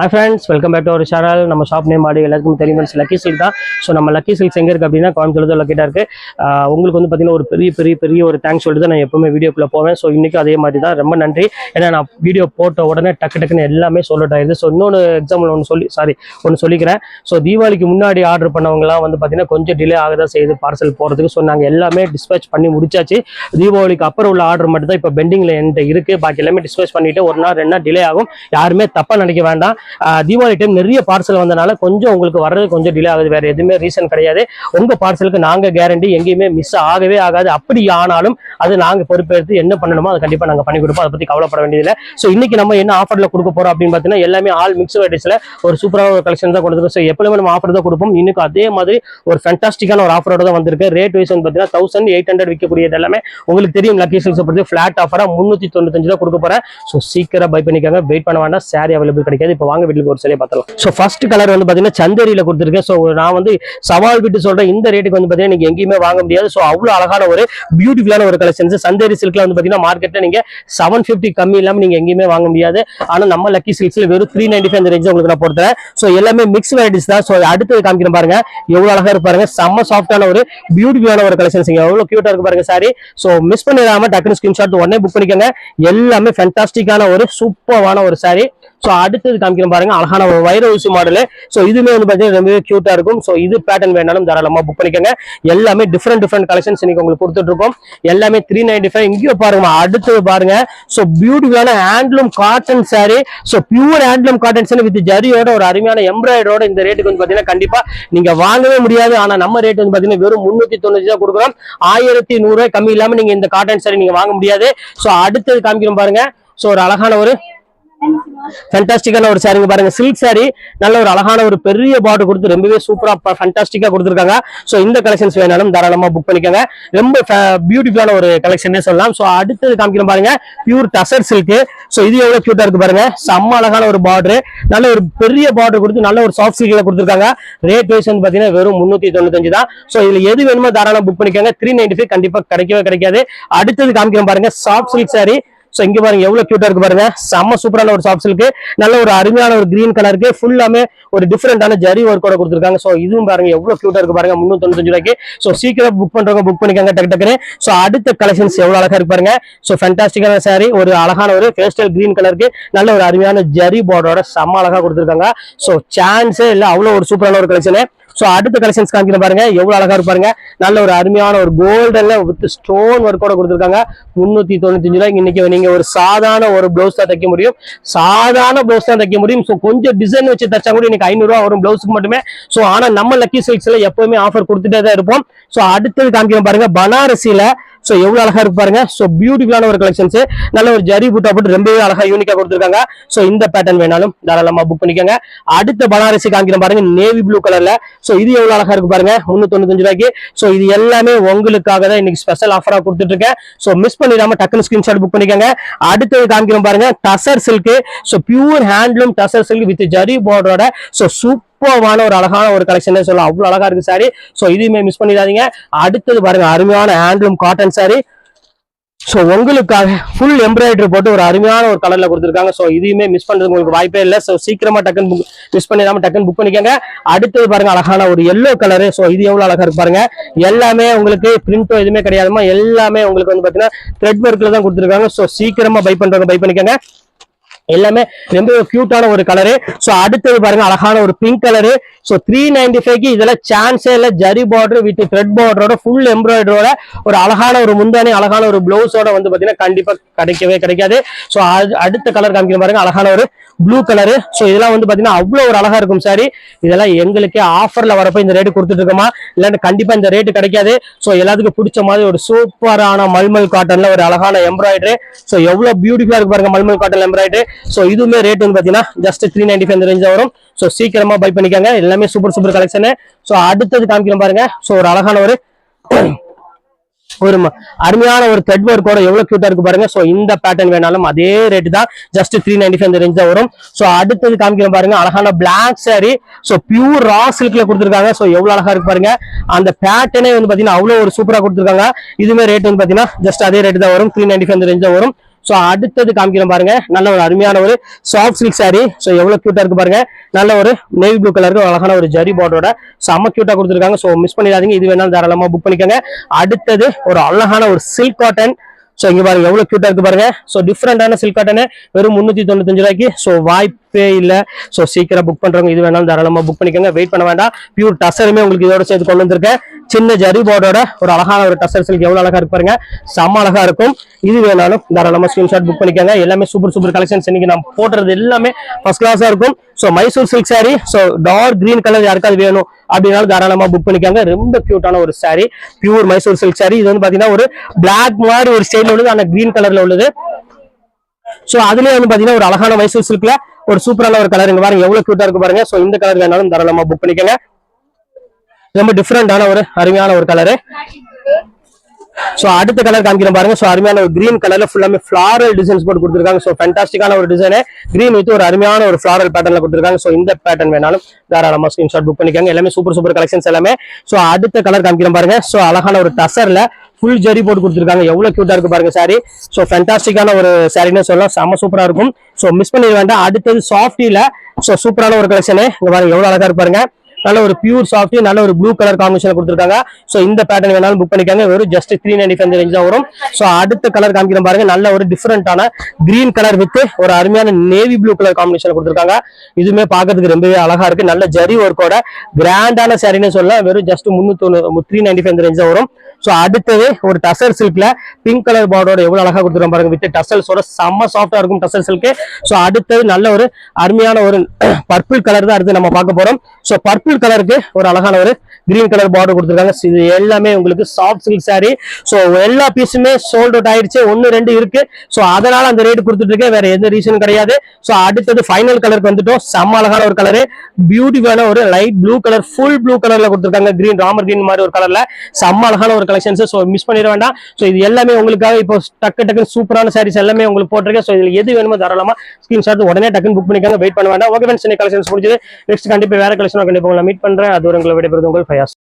Hi friends, welcome back to our channel. நம்ம shop name ஆடி எல்லாருக்கும் தெரியும் லக்கி சில்க் தான். ஸோ நம்ம லக்கி சில்க்ஸ் எங்கே இருக்குது அப்படின்னா கோயம்புத்தூர் லொக்கேட்டாக இருக்குது. உங்களுக்கு வந்து பார்த்தீங்கன்னா ஒரு பெரிய ஒரு தேங்க்ஸ் சொல்லிட்டு தான் நான் எப்பவுமே வீடியோக்குள்ளே போவேன். ஸோ இன்றைக்கும் அதே மாதிரி தான் ரொம்ப நன்றி. ஏன்னா நான் வீடியோ போட்ட உடனே டக்குன்னு எல்லாமே சொல்லட்டாயிருது. ஸோ இன்னொன்று எக்ஸாம்பிள் ஒன்று சொல்லிக்கிறேன். ஸோ தீபாவளிக்கு முன்னாடி ஆர்டர் பண்ணவங்கலாம் வந்து பார்த்தீங்கன்னா கொஞ்சம் டிலே ஆக தான் செய்யுது பார்சல் போகிறதுக்கு. ஸோ நாங்கள் எல்லாமே டிஸ்பேச் பண்ணி முடிச்சாச்சு. தீபாவளிக்கு அப்புறம் உள்ள ஆர்டர் மட்டும் தான் இப்போ பெண்டிங்கில் என்கிட்ட இருக்குது. பாக்கி எல்லாமே டிஸ்பேச் பண்ணிவிட்டு ஒரு நாள் 2 நாள் டிலே ஆகும். யாருமே தப்பாக நினைக்க வேண்டாம். தீபாவளி டைம் நிறைய பார்சல் வந்தனால கொஞ்சம் உங்களுக்கு வர்றது கொஞ்சம் டிலே ஆகுது. வேற எதுவுமே ரீசன் கிடையாது. உங்க பார்சலுக்கு நாங்க கேரண்டி எங்கேயுமே மிஸ் ஆகவே ஆகாது. அப்படி ஆனாலும் அது நாங்க பொறுப்பெடுத்து என்ன பண்ணணுமோ அதை கண்டிப்பா நாங்க பண்ணி கொடுப்போம். அதை பத்தி கவலைப்பட வேண்டியதில்லை. ஸோ இன்னைக்கு நம்ம என்ன ஆஃபர்ல கொடுக்க போறோம் அப்படின்னு பாத்தீங்கன்னா எல்லாமே ஆல் மிக்ஸ் வெரைட்டிஸ்ல ஒரு சூப்பரான ஒரு கலெக்ஷன் தான் கொடுத்துருக்கோம். ஸோ எப்பவுமே நம்ம ஆஃபர் தான் கொடுப்போம். இன்னைக்கு அதே மாதிரி ஒரு ஃபேண்டாஸ்டிக்கான ஒரு ஆஃபரோட தான் வந்திருக்கு. ரேட் வைஸ் வந்து பாத்தீங்கன்னா 1800 விற்கக்கூடியது எல்லாமே உங்களுக்கு தெரியும். லக்கி சில்க்ஸ் பொறுத்து ஃபிளாட் ஆஃபரா 395 தான் கொடுக்க போறேன். ஸோ சீக்கிரம் பை பண்ணிக்காங்க. வெயிட் பண்ண வேண்டாம். சாரி அவைலபிள் கிடைக்காது. இப்போ வாங்க வீட்டுக்கு ஒரு சரியா பார்த்தலாம். ஸோ ஃபர்ஸ்ட் கலர் வந்து பாத்தீங்கன்னா சந்தேரியில கொடுத்துருக்கேன். ஸோ நான் வந்து சவால் விட்டு சொல்றேன், இந்த ரேட்டுக்கு வந்து பாத்தீங்கன்னா நீங்க எங்கேயுமே வாங்க முடியாது. ஸோ அவ்வளவு அழகான ஒரு பியூட்டிஃபுல்லான ஒரு கலெக்ஷன்ஸ். சந்தேரி சில்க்ல வந்து பாத்தீங்கன்னா மார்க்கெட்ல நீங்க 750 கம்மி இல்லாம நீங்க எங்கேயுமே வாங்க முடியாது. ஆனா நம்ம லக்கி சில்க்ஸ்ல வெறும் 395 அந்த ரேஞ்ச் உங்களுக்கு நான் போடுறேன். ஸோ எல்லாமே மிக்ஸ் வெரைட்டிஸ் தான். ஸோ அடுத்து காமிக்கிறேன் பாருங்க, எவ்வளவு அழகா இருக்கு பாருங்க. செம்ம சாஃப்டான ஒரு பியூட்டிஃபுல்லான ஒரு கலெக்ஷன்ஸ். எவ்வளவு கியூட்டா இருக்கு பாருங்க சாரி. ஸோ மிஸ் பண்ணிடாம டக்குனு ஸ்கிரீன்ஷாட் உடனே புக் பண்ணிக்கோங்க. எல்லாமே ஃபேண்டாஸ்டிக்கான ஒரு சூப்பரான ஒரு சாரி. ஸோ அடுத்தது காமிக்கிறேன் பாருங்க, அழகான ஒரு வைர ஊசி மாடல். ஸோ இதுமே வந்து பாத்தீங்கன்னா ரொம்பவே கியூட்டா இருக்கும். ஸோ இது பேட்டர்ன் வேணாலும் தாராளமா புக் பண்ணிக்கோங்க. எல்லாமே டிஃப்ரெண்ட் கலெக்ஷன்ஸ் இன்னைக்கு உங்களுக்கு கொடுத்துட்டு இருக்கோம். எல்லாமே 395. இங்கேயோ பாருங்க, அடுத்தது பாருங்க. ஸோ பியூட்டிஃபுல்லான handloom cotton sari. So pure handloom cotton sari with ஜரியோட ஒரு அருமையான எம்ப்ராய்டரோட இந்த ரேட்டுக்கு வந்து பாத்தீங்கன்னா கண்டிப்பா நீங்க வாங்கவே முடியாது. ஆனா நம்ம ரேட் வந்து பாத்தீங்கன்னா வெறும் 395 தான் கொடுக்குறோம். 1100 கம்மி இல்லாம நீங்க இந்த காட்டன் சாரி நீங்க வாங்க முடியாது. ஸோ அடுத்தது காமிக்கிறோம் பாருங்க. ஸோ ஒரு அழகான ஒரு ஃபேண்டாஸ்டிக்கான ஒரு சாரிங்க பாருங்க. சில்க் சாரி நல்ல ஒரு அழகான ஒரு பெரிய பார்டர் கொடுத்து ரொம்பவே சூப்பரா ஃபேண்டாஸ்டிக்கா கொடுத்துருக்காங்க. ஸோ இந்த கலெக்ஷன்ஸ் வேணாலும் தாராளமா புக் பண்ணிக்கோங்க. ரொம்ப பியூட்டிஃபுல்லான ஒரு கலெக்ஷன் சொல்லலாம். ஸோ அடுத்தது காமிக்கிறோம் பாருங்க, பியூர் டசர் சில்க். ஸோ இது எவ்வளவு கியூட்டா இருக்கு பாருங்க. செம்ம அழகான ஒரு பார்டர், நல்ல ஒரு பெரிய பார்டர் கொடுத்து நல்ல ஒரு சாஃப்ட் சில்க்ல கொடுத்துருக்காங்க. ரேட் வைஸ் வந்து பாத்தீங்கன்னா வெறும் 395 தான். ஸோ இதுல எது வேணுமோ தாராளமா புக் பண்ணிக்கோங்க. 395 கண்டிப்பா கிடைக்கவே கிடைக்காது. அடுத்தது காமிக்கிறோம் பாருங்க, சாஃப்ட் சில்க் சாரி. சோ இங்க பாருங்க எவ்வளவு கியூட்டா இருக்கு பாருங்க. செம்ம சூப்பரான ஒரு சாஃப்ட் சில்க், நல்ல ஒரு அருமையான ஒரு கிரீன் கலருக்கு ஃபுல்லாமே ஒரு டிஃபரெண்டான ஜரி ஒர்க்கோட கொடுத்துருக்காங்க. சோ இதுவும் பாருங்க எவ்வளவு கியூட்டா இருக்கு பாருங்க. 395 ரூபாய்க்கு. சோ சீக்கிரம் புக் பண்றவங்க புக் பண்ணிக்கோங்க டக்குன்னு. சோ அடுத்த கலெக்ஷன்ஸ் எவ்வளவு அழகா இருக்கு பாருங்க. சோ ஃபேண்டாஸ்டிக்கான சாரி, ஒரு அழகான ஒரு பேஸ்டல் கிரீன் கலருக்கு நல்ல ஒரு அருமையான ஜரி பார்டரோட செம்ம அழகா கொடுத்துருக்காங்க. சோ சான்ஸே இல்ல, அவ்வளவு ஒரு சூப்பரான ஒரு கலெக்ஷன். சோ அடுத்த கலெக்ஷன்ஸ் காமிக்கிற பாருங்க, எவ்வளவு அழகா இருக்கு பாருங்க. நல்ல ஒரு அருமையான ஒரு கோல்டன்ல வித் ஸ்டோன் ஒர்க்கோட கொடுத்துருக்காங்க. 395 ரூபாய்க்கு இன்னைக்கு நீங்க ஒரு சாதாரண ஒரு பிளவுஸ் தான் தைக்க முடியும். சாதாரண பிளவுஸ் தான் தைக்க முடியும். சோ கொஞ்சம் டிசைன் வச்சு தைச்சா கூட இன்னைக்கு 500 ரூபாய் வரும் பிளவுஸ்க்கு மட்டுமே. சோ ஆனா நம்ம லக்கி சில்க்ஸ்ல எப்பவுமே ஆஃபர் கொடுத்துட்டே தான் இருப்போம். சோ அடுத்தது காமிக்கிற பாருங்க, பனாரசில. சோ எவ்வளவு அழகா இருக்கு பாருங்க. சோ பியூட்டிஃபுல்லான ஒரு கலெக்ஷன்ஸ், நல்ல ஒரு ஜரி பூட்டா போட்டு ரொம்பவே அழகா யூனிக்கா கொடுத்துருக்காங்க. சோ இந்த பேட்டர்ன் வேணாலும் தாராளமா புக் பண்ணிக்கோங்க. அடுத்த பனாரசி காமிக்கிற பாருங்க, நேவி ப்ளூ கலர்ல. சோ இது எவ்வளவு அழகா இருக்கு பாருங்க, 395 ரூபாய்க்கு. சோ இது எல்லாமே உங்களுக்காக தான் இன்னைக்கு ஸ்பெஷல் ஆஃபரா கொடுத்துட்டு இருக்கேன். சோ மிஸ் பண்ணிடாம டக்குனு ஸ்கிரீன்ஷாட் புக் பண்ணிக்கோங்க. அடுத்தது காமிக்கிறோம் பாருங்க, tussar silk. So pure handloom tussar silk with zari பார்டரோட சோ சூப்பரான ஒரு அழகான ஒரு கலெக்ஷன் சொல்லலாம். அவ்வளவு அழகா இருக்கு சாரி. சோ இதுவுமே மிஸ் பண்ணிடாதீங்க. அடுத்தது பாருங்க, அருமையான ஹேண்ட்லூம் காட்டன் சாரி. சோ உங்களுக்காக ஃபுல் எம்ப்ராய்டரி போட்டு ஒரு அருமையான ஒரு கலர்ல கொடுத்துருக்காங்க. சோ இதையுமே மிஸ் பண்றது உங்களுக்கு வாய்ப்பே இல்லை. சோ சீக்கிரமா டக்குன்னு மிஸ் பண்ணிடாம டக்குன்னு புக் பண்ணிக்கோங்க. அடுத்தது பாருங்க, அழகான ஒரு எல்லோ கலரு. சோ இது எவ்வளவு அழகா இருக்கு பாருங்க. எல்லாமே உங்களுக்கு பிரிண்டோ எதுவுமே கிடையாதுமா. எல்லாமே உங்களுக்கு வந்து பாத்தீங்கன்னா த்ரெட் ஒர்க்ல தான் கொடுத்துருக்காங்க. சோ சீக்கிரமா பை பண்றவங்க பை பண்ணிக்கோங்க. எல்லாமே ரொம்ப கியூட்டான ஒரு கலரு. சோ அடுத்தது பாருங்க, அழகான ஒரு பிங்க் கலரு. சோ 395க்கு இதெல்லாம் சான்ஸே இல்ல. ஜரி பார்டர் வித் த்ரெட் பார்டரோட ஃபுல் எம்ப்ராய்டரோட ஒரு அழகான ஒரு முந்தானி, அழகான ஒரு பிளவுஸோட வந்து பாத்தீங்கன்னா கண்டிப்பா கிடைக்கவே கிடைக்காது. சோ அடுத்த கலர் காமிக்கிற பாருங்க, அழகான ஒரு ப்ளூ கலரு. சோ இதெல்லாம் வந்து பாத்தீங்கன்னா அவ்வளவு ஒரு அழகா இருக்கும் சாரி. இதெல்லாம் எங்களுக்கே ஆஃபர்ல வரப்ப இந்த ரேட்டு கொடுத்துட்டு இருக்கோமா, இல்லாட்டி கண்டிப்பா இந்த ரேட்டு கிடைக்காது. சோ எல்லாத்துக்கும் பிடிச்ச மாதிரி ஒரு சூப்பரான மல்மல் காட்டன்ல ஒரு அழகான எம்ப்ராய்டரி. சோ எவ்வளவு பியூட்டிஃபுல்லா இருக்கு பாருங்க மல்மல் காட்டன் எம்ப்ராய்டரி. சோ இதுவுமே ரேட் வந்து பாத்தீங்கன்னா ஜஸ்ட் 395 ரேஞ்ச் வரும். சோ சீக்கிரமா பை பண்ணிக்கோங்க. எல்லாமே சூப்பர் கலெக்ஷன். சோ அடுத்தது காமிக்கிறோம் பாருங்க. சோ ஒரு அழகான ஒரு அருமையான ஒரு த்ரெட் ஒர்க்கோட எவ்வளவு கியூட்டா இருக்கு பாருங்க. சோ இந்த பேட்டர்ன் வேணாலும் அதே ரேட் தான், ஜஸ்ட் 395 ரேஞ்ச் தான் வரும். சோ அடுத்தது காமிக்கிறோம் பாருங்க, அழகான பிளாக் சாரி. சோ பியூர் ரா சில்க்ல கொடுத்துருக்காங்க. சோ எவ்வளவு அழகா இருக்கு பாருங்க. அந்த பேட்டர்னே வந்து பாத்தீங்கன்னா அவ்வளவு ஒரு சூப்பரா கொடுத்துருக்காங்க. இதுமே ரேட் வந்து பாத்தீங்கன்னா ஜஸ்ட் அதே ரேட் தான் வரும், 395 ரேஞ்ச் தான் வரும். ஸோ அடுத்தது காமிக்கிறேன் பாருங்க, நல்ல ஒரு அருமையான ஒரு சாஃப்ட் சில்க் saree. ஸோ எவ்வளவு கியூட்டா இருக்கு பாருங்க, நல்ல ஒரு நேவி ப்ளூ கலருக்கு அழகான ஒரு ஜரி பார்டரோட செம்ம கியூட்டா கொடுத்துருக்காங்க. ஸோ மிஸ் பண்ணிடாதீங்க, இது வேணாலும் தாராளமா புக் பண்ணிக்கோங்க. அடுத்தது ஒரு அழகான ஒரு சில்க் காட்டன். ஸோ இங்க பாருங்க எவ்வளவு கியூட்டா இருக்கு பாருங்க. ஸோ டிஃப்ரெண்டான சில்க் காட்டன் வெறும் 395 ரூபாய்க்கு. ஸோ வாய்ப்பே இல்லை. ஸோ சீக்கிரம் புக் பண்றவங்க இது வேணாலும் தாராளமா புக் பண்ணிக்கோங்க, வெயிட் பண்ண வேண்டாம். பியூர் டசருமே உங்களுக்கு இதோட சேர்த்து கொண்டு வந்திருக்கேன். சின்ன ஜரி போர்டோட ஒரு அழகான ஒரு டசர் சில்க் எவ்வளவு அழகா இருக்கு பாருங்க, செம்ம அழகா இருக்கும். இது வேணாலும் தாராளமா ஸ்கிரீன்ஷாட் புக் பண்ணிக்கோங்க. எல்லாமே சூப்பர் சூப்பர் கலெக்ஷன்ஸ் இன்னைக்கு நான் போடுறது எல்லாமே ஃபர்ஸ்ட் கிளாஸா இருக்கும். So Mysore silk saree. So dark green colour யாருக்காவது வேணும் அப்படின்னாலும் தாராளமா புக் பண்ணிக்கோங்க. ரொம்ப கியூட்டான ஒரு saree, pure Mysore silk saree. இது வந்து பாத்தீங்கன்னா ஒரு பிளாக் மாதிரி ஒரு ஸ்டைல் உள்ளது, ஆனா கிரீன் கலர்ல உள்ளது. சோ அதுலயே வந்து பாத்தீங்கன்னா ஒரு அழகான மைசூர் சில்க்ல ஒரு சூப்பரான ஒரு கலர். இங்க பாருங்க எவ்வளவு கியூட்டா இருக்கு பாருங்க. சோ இந்த கலர் வேணாலும் தாராளமா புக் பண்ணிக்கோங்க. ரொம்ப டிஃப்ரெண்டான ஒரு அருமையான ஒரு கலரு. சோ அடுத்த கலர் காமிக்கிறேன் பாருங்க. சோ அருமையான ஒரு கிரீன் கலர்ல ஃபுல்லாமே ஃபிளாரல் டிசைன்ஸ் போட்டு கொடுத்துருக்காங்க. சோ ஃபேண்டாஸ்டிக்கான ஒரு டிசைன், கிரீன் வித் ஒரு அருமையான ஒரு ஃபிளாரல் பேட்டர்ன்ல கொடுத்துருக்காங்க. சோ இந்த பேட்டர்ன் வேணாலும் தாராளமா ஸ்கிரீன்ஷாட் புக் பண்ணிக்கோங்க. எல்லாமே சூப்பர் சூப்பர் கலெக்ஷன்ஸ் எல்லாமே. சோ அடுத்த கலர் காமிக்கிறேன் பாருங்க. சோ அழகான ஒரு டசர்ல ஃபுல் ஜரி போட்டு கொடுத்துருக்காங்க. எவ்வளவு கியூட்டா இருக்கு பாருங்க saree. சோ ஃபேண்டாஸ்டிக்கான ஒரு சாரின்னு சொல்லலாம், செம்ம சூப்பரா இருக்கும். சோ மிஸ் பண்ணிட வேண்டாம். அடுத்தது சாஃப்டில சோ சூப்பரான ஒரு கலெக்ஷன். இங்க பாருங்க எவ்வளவு அழகா இருக்கு பாருங்க, நல்ல ஒரு பியூர் சாஃப்டி, நல்ல ஒரு ப்ளூ கலர் காம்பினேஷன் கொடுத்துருக்காங்க. சோ இந்த பேட்டர்ன் வேணாலும் புக் பண்ணிக்காங்க, வெறும் ஜஸ்ட் 395 ரேஞ்ச் தான் வரும். சோ அடுத்த கலர் காமிக்கிறேன் பாருங்க, நல்ல ஒரு டிஃபரெண்டான கிரீன் கலர் வித் ஒரு அருமையான நேவி ப்ளூ கலர் காம்பினேஷன் கொடுத்துருக்காங்க. இதுவுமே பாக்கிறதுக்கு ரொம்பவே அழகா இருக்கு. நல்ல ஜரி ஒர்க்கோட கிராண்டான சாரின்னு சொல்லலாம். வெறும் ஜஸ்ட் 395 ரேஞ்ச் தான் வரும். சோ அடுத்தது ஒரு டசர் சில்க்ல பிங்க் கலர் பார்டரோட எவ்வளவு அழகா கொடுத்துருக்காங்க பாருங்க, வித் டசல்ஸோட செம்ம சாஃப்டா இருக்கும் டசர் சில்க். சோ அடுத்தது நல்ல ஒரு அருமையான ஒரு பர்பிள் கலர் தான் அடுத்து நம்ம பார்க்க போறோம். சோ பர்பிள் கலருக்கு ஒரு அழகான ஒரு கிரீன் கலர் பார்டர் கொடுத்துருக்காங்க. இது எல்லாமே உங்களுக்கு சாஃப்ட் சில்க் saree. சோ எல்லா பீஸுமே சோல்ட் அவுட் ஆயிடுச்சு, 1-2 இருக்கு. சோ அதனால அந்த ரேட் கொடுத்துட்டு இருக்கேன், வேற எந்த ரீசனும் கிடையாது. சோ அடுத்தது ஃபைனல் கலருக்கு வந்துட்டோம். செம்ம அழகான ஒரு கலரு, பியூட்டிஃபுல்லான ஒரு light blue colour, full blue கலர்ல கொடுத்துருக்காங்க. கிரீன், ராமர் கிரீன் மாதிரி ஒரு கலர்ல செம்ம அழகான ஒரு கலெக்ஷன்ஸ். சோ மிஸ் பண்ணிட வேண்டாம். சோ இது எல்லாமே உங்களுக்காக இப்போ டக்கு சூப்பரான சாரீஸ் எல்லாமே உங்களுக்கு போட்டிருக்கேன். சோ இதுல எது வேணுமோ தாராளமா ஸ்கிரீன்ஷாட் உடனே டக்குன்னு புக் பண்ணிக்காங்க, வெயிட் பண்ண வேண்டாம். ஓகே ஃப்ரெண்ட்ஸ், இந்த கலெக்ஷன்ஸ் முடிஞ்சது. நெக்ஸ்ட் கண்டிப்பா வேற கலெக்ஷன் கண்டிப்பா உங்களை மீட் பண்றேன். அது உங்களை விடைபெறுவது உங்கள் ஃபயாஸ்.